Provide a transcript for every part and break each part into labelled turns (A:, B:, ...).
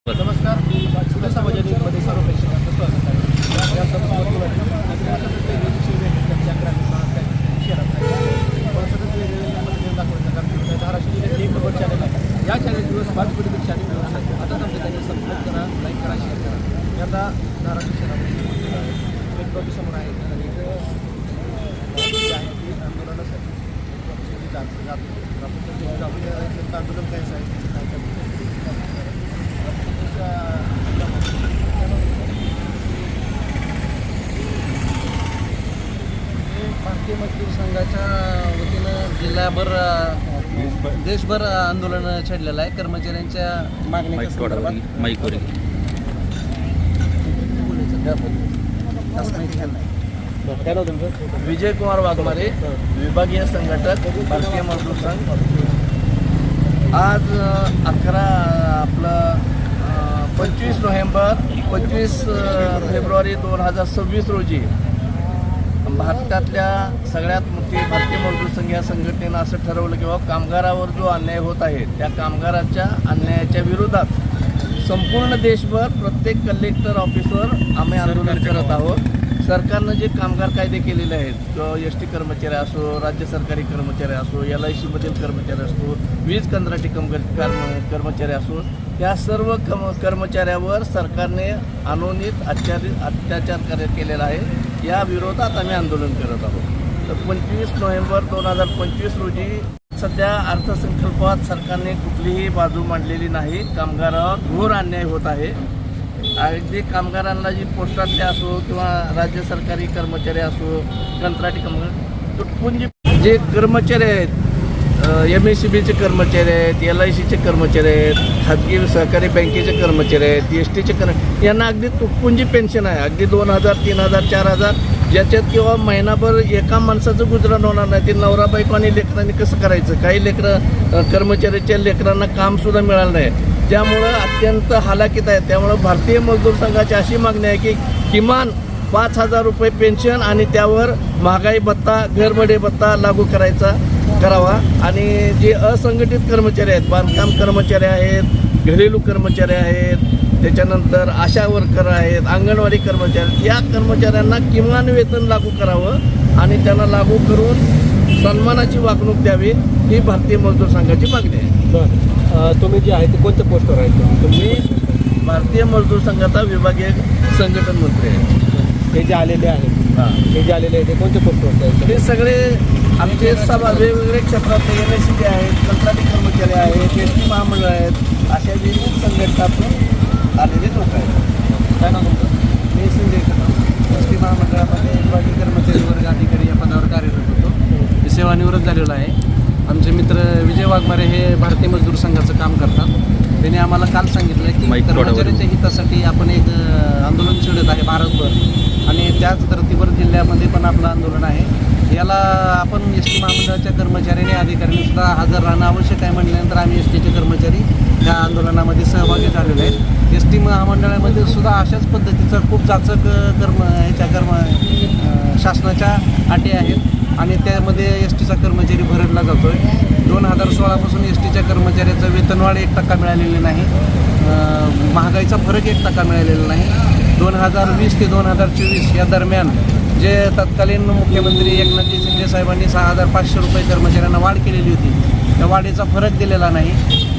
A: नमस्कार. सुद्धा सामाजिकमध्ये सर्व प्रेक्षकांचं स्वागत आहे. या सदस्याच्या धाराशिव जिल्ह्यात एक नंबर चॅनल आहे. या चॅनल दिवस 5 कोटीपेक्षा अधिक व्ह्यूज आहेत. आता आमच्या चॅनल सबस्क्राईब करा, लाईक करा, शेअर करा. आता धाराशिव शहरामध्ये एक बाजू समोर आहे आणि आंदोलनासाठी आंदोलन काय आहे भारतीय मजदूर संघाच्या वतीनं जिल्हाभर देशभर आंदोलन छेडलेलं आहे. कर्मचाऱ्यांच्या मागण्या विजय कुमार वाघमारे, विभागीय संघटक, भारतीय मजदूर संघ. आज 25 नोव्हेंबर 25 फेब्रुवारी 2026 रोजी भारतातल्या सगळ्यात मोठी भारतीय मजदूर संघ या संघटनेनं असं ठरवलं की बाबा कामगारावर जो अन्याय होत आहे त्या कामगाराच्या अन्यायाच्या विरोधात संपूर्ण देशभर प्रत्येक कलेक्टर ऑफिसवर आम्ही आंदोलन करत आहोत. सरकारनं जे कामगार कायदे केलेले आहेत, ST कर्मचारी असो, राज्य सरकारी कर्मचारी असो, LICमधील कर्मचारी असो, वीज कंत्राटी कर्मचारी असो, या सर्व कर्मचाऱ्यावर सरकारने अनोनीत अत्याचार केलेला आहे. या विरोधात आम्ही आंदोलन करत आहोत. तर 25 नोव्हेंबर 2025 रोजी सध्या अर्थसंकल्पात सरकारने कुठलीही बाजू मांडलेली नाही. कामगारावर घोर अन्याय होत आहे. अगदी कामगारांना जी पोस्टातले असो किंवा राज्य सरकारी कर्मचारी असो, कंत्राटी कामगार, तुटपुंजी जे कर्मचारी आहेत, MSEBचे कर्मचारी आहेत, LICचे कर्मचारी आहेत, खाजगी सहकारी बँकेचे कर्मचारी आहेत, STचे यांना अगदी तुटपुंजी पेन्शन आहे. अगदी 2000, 3000, 4000, ज्याच्यात किंवा महिनाभर एका माणसाचं गुजराण होणार नाही. ते नवरा बायको आणि लेकरांनी कसं करायचं? काही कर्मचाऱ्याच्या लेकरांना कामसुद्धा मिळालं नाही. त्यामुळं अत्यंत हालाकीत आहे. त्यामुळं भारतीय मजदूर संघाची अशी मागणी आहे की किमान 5000 रुपये पेन्शन आणि त्यावर महागाई भत्ता, घरभाडे भत्ता लागू करावा. आणि जे असंघटित कर्मचारी आहेत, बांधकाम कर्मचारी आहेत, घरेलू कर्मचारी आहेत, त्याच्यानंतर आशा वर्कर आहेत, अंगणवाडी कर्मचारी, या कर्मचाऱ्यांना किमान वेतन लागू करावं आणि त्यांना लागू करून सन्मानाची वागणूक द्यावी, ही भारतीय मजदूर संघाची मागणी आहे.
B: तुम्ही जे आहे ते कोणत्या पोस्टवर आहे?
A: तुम्ही भारतीय मजदूर संघाचा विभागीय संघटन मंत्री आहे.
B: हे जे आलेले आहेत ते कोणत्या पोस्टवर आहेत?
A: हे सगळे आमचे वेगवेगळे क्षेत्रातले MSEB आहेत, कंत्राटी कर्मचारी आहेत, ST महामंडळ आहेत, अशा विविध संघटनातून आलेले लोक आहेत.
B: काय नाव तुमचं?
A: मी संजय कदम, ST महामंडळामध्ये विभागीय कर्मचारी वर्ग अधिकारी या पदावर कार्यरत होतो. मी सेवानिवृत्त झालेलो आहे. आमचे मित्र विजय वाघमारे हे भारतीय मजदूर संघाचं काम करतात. त्यांनी आम्हाला काल सांगितलं की कर्मचाऱ्यांच्या हितासाठी आपण एक आंदोलन छेडत आहे भारतभर, आणि त्याच धर्तीवर जिल्ह्यामध्ये पण आपलं आंदोलन आहे. याला आपण ST महामंडळाच्या कर्मचाऱ्यांनी अधिकाऱ्यांनी सुद्धा हजर राहणं आवश्यक आहे. म्हटल्यानंतर आम्ही STचे कर्मचारी या आंदोलनामध्ये सहभागी झालेले आहेत. ST महामंडळामध्ये सुद्धा अशाच पद्धतीचं खूप जाचक शासनाच्या अटी आहेत आणि त्यामध्ये STचा कर्मचारी भरडला जातो आहे. 2016 STच्या कर्मचाऱ्याचं वेतनवाढ 1% मिळालेली नाही. महागाईचा फरक 1% मिळालेला नाही. 2020 ते 2024 या दरम्यान जे तत्कालीन मुख्यमंत्री एकनाथजी शिंदे साहेबांनी 6500 रुपये कर्मचाऱ्यांना वाढ केलेली होती, त्या वाढीचा फरक दिलेला नाही.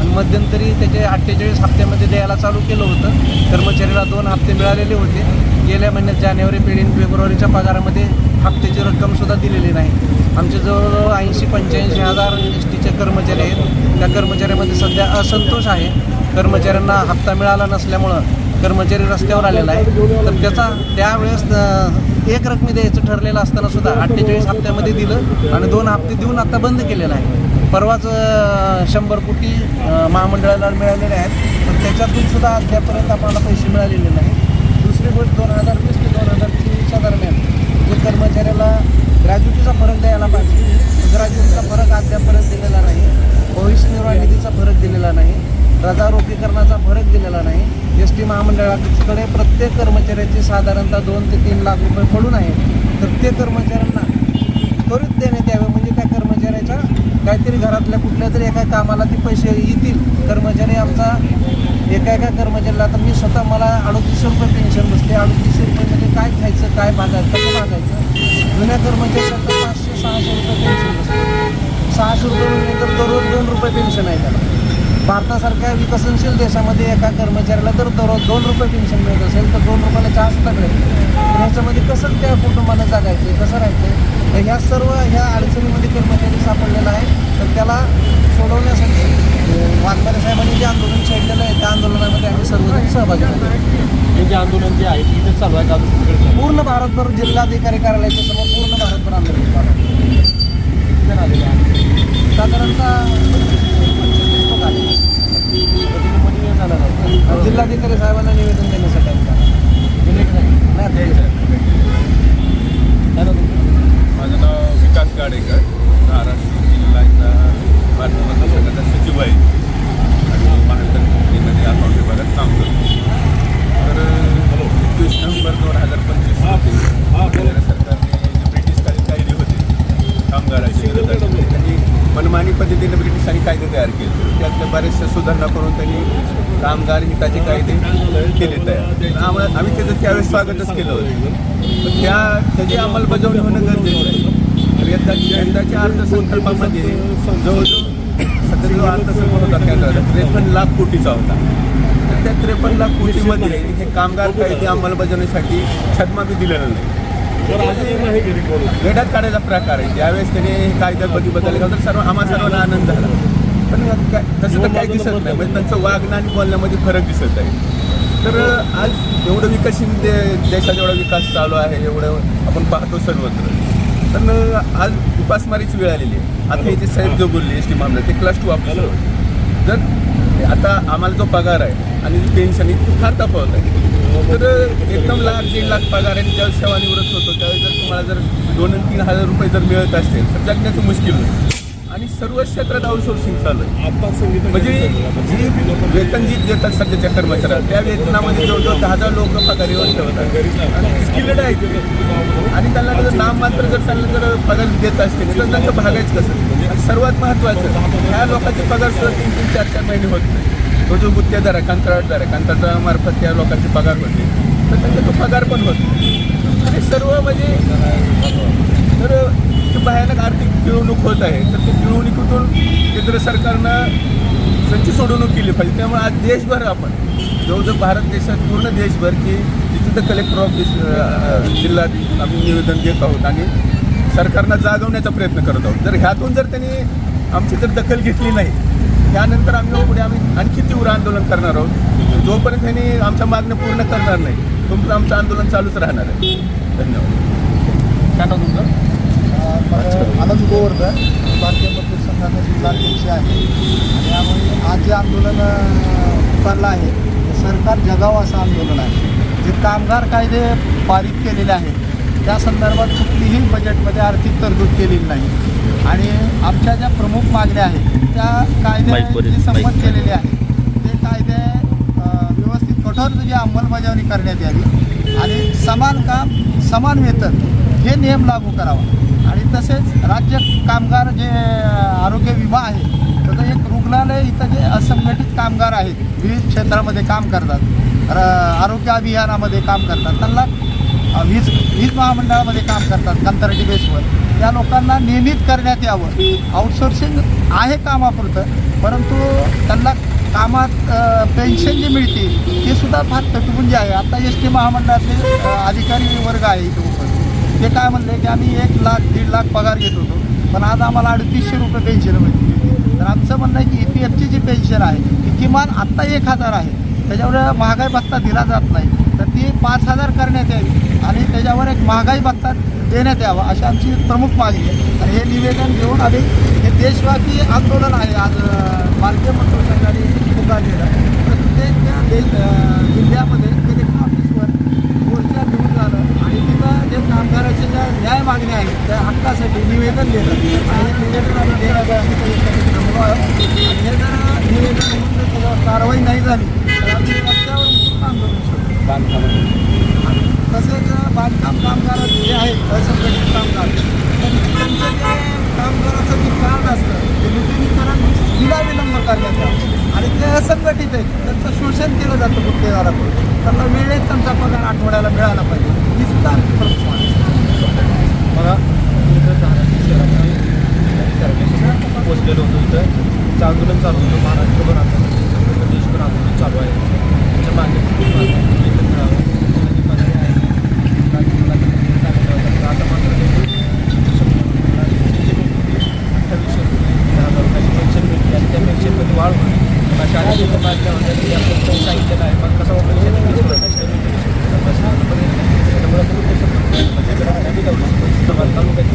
A: आणि मध्यंतरी त्याचे 48 हप्त्यामध्ये द्यायला चालू केलं होतं. कर्मचाऱ्याला 2 हप्ते मिळालेले होते. गेल्या महिन्यात जानेवारी, फेब्रुवारीच्या पगारामध्ये हप्त्याची रक्कमसुद्धा दिलेली नाही. आमचे जवळजवळ 80-85 हजार STचे कर्मचारी आहेत. त्या कर्मचाऱ्यामध्ये सध्या असंतोष आहे. कर्मचाऱ्यांना हप्ता मिळाला नसल्यामुळं कर्मचारी रस्त्यावर आलेला आहे. तर त्यावेळेस एक रकमी द्यायचं ठरलेलं असताना सुद्धा 48 हप्त्यामध्ये दिलं आणि 2 हप्ते देऊन आता बंद केलेलं आहे. परवाच 100 कोटी महामंडळाला मिळालेले आहेत, पण त्याच्यातून सुद्धा अद्यापर्यंत आम्हाला पैसे मिळालेले नाही. दुसरी गोष्ट 2020 ते 2023 दरम्यान जे कर्मचाऱ्याला ग्रॅज्युटीचा फरक द्यायला पाहिजे, ग्रॅज्युटीचा फरक अद्यापर्यंत दिलेला नाही. भविष्य निर्वाह निधीचा फरक दिलेला नाही. रजा रोखीकरणाचा फरक दिलेला नाही. ST महामंडळाकडे प्रत्येक कर्मचाऱ्याची साधारणतः 2 ते 3 लाख रुपये पडून आहेत. तर ते कर्मचाऱ्यांना त्वरित देण्यात यावे, म्हणजे त्या कर्मचाऱ्याच्या
C: काहीतरी घरातल्या कुठल्या तरी एका कामाला ते पैसे येतील. कर्मचारी आमचा एका कर्मचाऱ्याला, आता मी स्वतः मला 3800 रुपये पेन्शन बसते. 3800 रुपयामध्ये काय खायचं, काय भागायचं, कसं भागायचं. जुन्या कर्मचाऱ्याला 500-600 रुपये पेन्शन बसते. 600 रुपये म्हणजे तर दररोज 2 रुपये पेन्शन आहे त्याला. भारतासारख्या विकसनशील देशामध्ये एका कर्मचाऱ्याला जर दररोज 2 रुपये पेन्शन मिळत असेल तर 2 रुपयाला चहा सुद्धा मिळेल. तर ह्याच्यामध्ये कसं त्या कुटुंबाला जगायचं, कसं राहायचं. तर ह्या सर्व ह्या अडचणीमध्ये कर्मचारी सापडलेला आहे. तर त्याला सोडवण्यासाठी वाघमारे साहेबांनी जे आंदोलन छेडलेलं आहे त्या आंदोलनामध्ये आम्ही सर्वजण सहभागी झालो.
B: हे जे आंदोलन जे आहे इथे चालू आहे का अजून तिकडे चालू आहे?
C: पूर्ण भारतभर जिल्हाधिकारी कार्यालयाच्या समोर पूर्ण भारतभर आंदोलन चालू आहे.
B: किती जण आलेले आहेत?
C: साधारणतः 25 लोक आले.
B: आता तुम्ही मध्ये नाही जाणार आहात का?
C: जिल्हाधिकारी साहेबांना निवेदन देण्यासाठी आम्ही जाणार.
B: तुम्ही एक नाही.
C: नाही द्यायचं.
B: काय नाव तुमचं?
D: माझं नाव विकास गाडेकर, महाराष्ट्र जिल्ह्याचा भारतीय मजदूर संघाचा सचिव आहे आणि महावितरण कंपनीमध्ये अकाउंट विभागात काम करतो. तर 21 नोव्हेंबर 2025 केंद्र सरकारने जे ब्रिटिशकालीन कायदे होते कामगाराचे विरोधात, त्यांनी मनमानी पद्धतीने ब्रिटिशांनी कायदे तयार केले. त्यातल्या बऱ्याचशा सुधारणा करून त्यांनी कामगार हिताचे कायदे केले तयार. आम्ही त्याचं त्यावेळेस स्वागतच केलं होतं. पण त्याची अंमलबजावणी होणं गरजेचं आहे. यंदाच्या अर्थसंकल्पामध्ये जवळजवळ सध्या जो अर्थसंकल्प होता केंद्राचा 53 लाख कोटीचा होता. तर त्या 53 लाख कोटीमध्ये हे कामगार कायदे अंमलबजावणीसाठी छद्मा बी दिलेलं नाही. वेड्यात काढायचा प्रकार आहे. ज्यावेळेस त्याने कायद्यामध्ये बदल केला तर सर्वांना आनंद झाला. पण तसं तर काही दिसत नाही. म्हणजे त्यांचं वागणं आणि बोलण्यामध्ये फरक दिसत आहे. तर आज एवढं विकसित देशात एवढा विकास चालू आहे, एवढं आपण पाहतो सर्वत्र. तर आज उपासमारीची वेळ आलेली आहे. आता इथे साहेब जो बोलले एस टी महामंडळ ते क्लास 2 ऑफिसर. जर आता आम्हाला जो पगार आहे आणि पेन्शन इतकी फार तफावत आहे. तर एकदम 1-1.5 लाख पगार आहे. ज्यावेळेस सेवानिवृत्त होतो त्यावेळेस जर तुम्हाला जर 2-3 हजार रुपये जर मिळत असतील तर जगण्याचं मुश्किल होईल. आणि सर्व क्षेत्रात आउटसोर्सिंग चालू आहे. म्हणजे जी वेतन जी देतात सध्याच्या कर्मचाऱ्याला त्या वेतनामध्ये जवळजवळ 10,000 लोक पगारीवर ठेवतात आणि स्किल्ड आहेत. आणि त्यांना जर नाममात्र जर त्यांना जर पगार देत असतील तर त्यांचं भागायचं कसं. आणि सर्वात महत्त्वाचं ह्या लोकांचे पगार सुद्धा 3-3, 4-4 महिने होत नाही. तो जो गुत्तेदार आहे, कंत्राटदार आहे, कंत्राटामार्फत त्या लोकांचे पगार होते तर त्यांचा तो पगार पण होत नाही. हे सर्व म्हणजे तर भयानक आर्थिक पिळवणूक होत आहे. तर त्या पिळवणुकीतून केंद्र सरकारनं त्यांची सोडवणूक केली पाहिजे. त्यामुळे आज देशभर आपण जवळजवळ भारत देशात पूर्ण देशभर की जिथं कलेक्टर ऑफिस जिल्हा आम्ही निवेदन देत आहोत आणि सरकारनं जागवण्याचा प्रयत्न करत आहोत. जर ह्यातून जर त्यांनी आमची जर दखल घेतली नाही त्यानंतर पुढे आम्ही आणखी तीव्र आंदोलन करणार आहोत. जोपर्यंत त्यांनी आमच्या मागण्या पूर्ण करणार नाही तोपर्यंत आमचं आंदोलन चालूच राहणार आहे. धन्यवाद.
B: काय नाव तुमचं?
E: आनंद गोवर्धन, भारतीय मजदूर संघाचा जिल्हाध्यक्ष आहे. आणि यामुळे आज जे आंदोलन पुकारलं आहे ते सरकार जगावं असं आंदोलन आहे. जे कामगार कायदे पारित केलेले आहेत त्या संदर्भात कुठलीही बजेटमध्ये आर्थिक तरतूद केलेली नाही. आणि आमच्या ज्या प्रमुख मागण्या आहेत त्या कायद्याची संमत केलेले आहे ते कायदे व्यवस्थित कठोर जी अंमलबजावणी करण्यात यावी आणि समान काम समान वेतन हे नियम लागू करावा. आणि तसेच राज्य कामगार जे आरोग्य विमा आहे तर एक रुग्णालय इथं जे असंघटित कामगार आहेत विविध क्षेत्रामध्ये काम करतात, आरोग्य अभियानामध्ये काम करतात, त्यांना वीज महामंडळामध्ये काम करतात कंत्राटी बेसवर, त्या लोकांना नियमित करण्यात यावं. आउटसोर्सिंग आहे कामापुरतं परंतु त्यांना कामात पेन्शन जी मिळते ते सुद्धा फार तटपुंजी आहे. आता एस टी महामंडळातले अधिकारी वर्ग आहे इथं ते काय म्हणले की आम्ही 1 लाख 1.5 लाख पगार घेत होतो पण आज आम्हाला 3800 रुपये पेन्शन मिळते. तर आमचं म्हणणं आहे की EPFची जी पेन्शन आहे ती किमान आत्ता 1000 आहे. त्याच्यावर महागाई भत्ता दिला जात नाही तर ती 5000 करण्यात यावी आणि त्याच्यावर एक महागाई भत्ता देण्यात यावा अशी आमची प्रमुख मागणी आहे. आणि हे निवेदन घेऊन आम्ही हे देशव्यापी आंदोलन आहे आज भारतीय मजदूर संघाने पुकारलेलं. प्रत्येक जिल्ह्यामध्ये कलेक्टर ऑफिसवर मोर्चा घेऊन झालं आणि तिथं जे कामगाराच्या ज्या न्याय मागण्या आहेत त्या हक्कासाठी निवेदन दिलं आणि निवेदन आम्ही द्यायला आणि हे जर निवेदन होऊन जर त्याच्यावर कारवाई नाही झाली तर आम्ही रस्त्यावर उतरून आंदोलन सुरू. तसेच बांधकाम कामगार जे आहेत असंघटित कामगार तर त्यांचं जे काम कामगाराचं जे कार्ड असतं ते नूतनीकरण विलंब करण्यात यावं आणि ते असंघटित आहेत त्यांचं शोषण केलं जातं गुत्तेदाराकडून. त्यांना वेळेत त्यांचा पगार आठवड्याला मिळाला पाहिजे ही सुद्धा आमची प्रमुख मागणी आहे.
B: बघा इथं धाराशिव शहरामध्ये पोचलेलं होतं. इथं आंदोलन चालू होतं. महाराष्ट्रभर आंदोलन, देशभर आंदोलन चालू आहे. त्याच्या मागे वेतन मिळावं, जे पगारी आहे आता मात्र 28,000 रुपयाची पेन्शन मिळते आणि त्या पेन्शनमध्ये वाढ होईल अशा अनेक मागण्या होत्या की आपण सांगितलेलं आहे. मग कसं त्याच्यामुळे तालुक्यात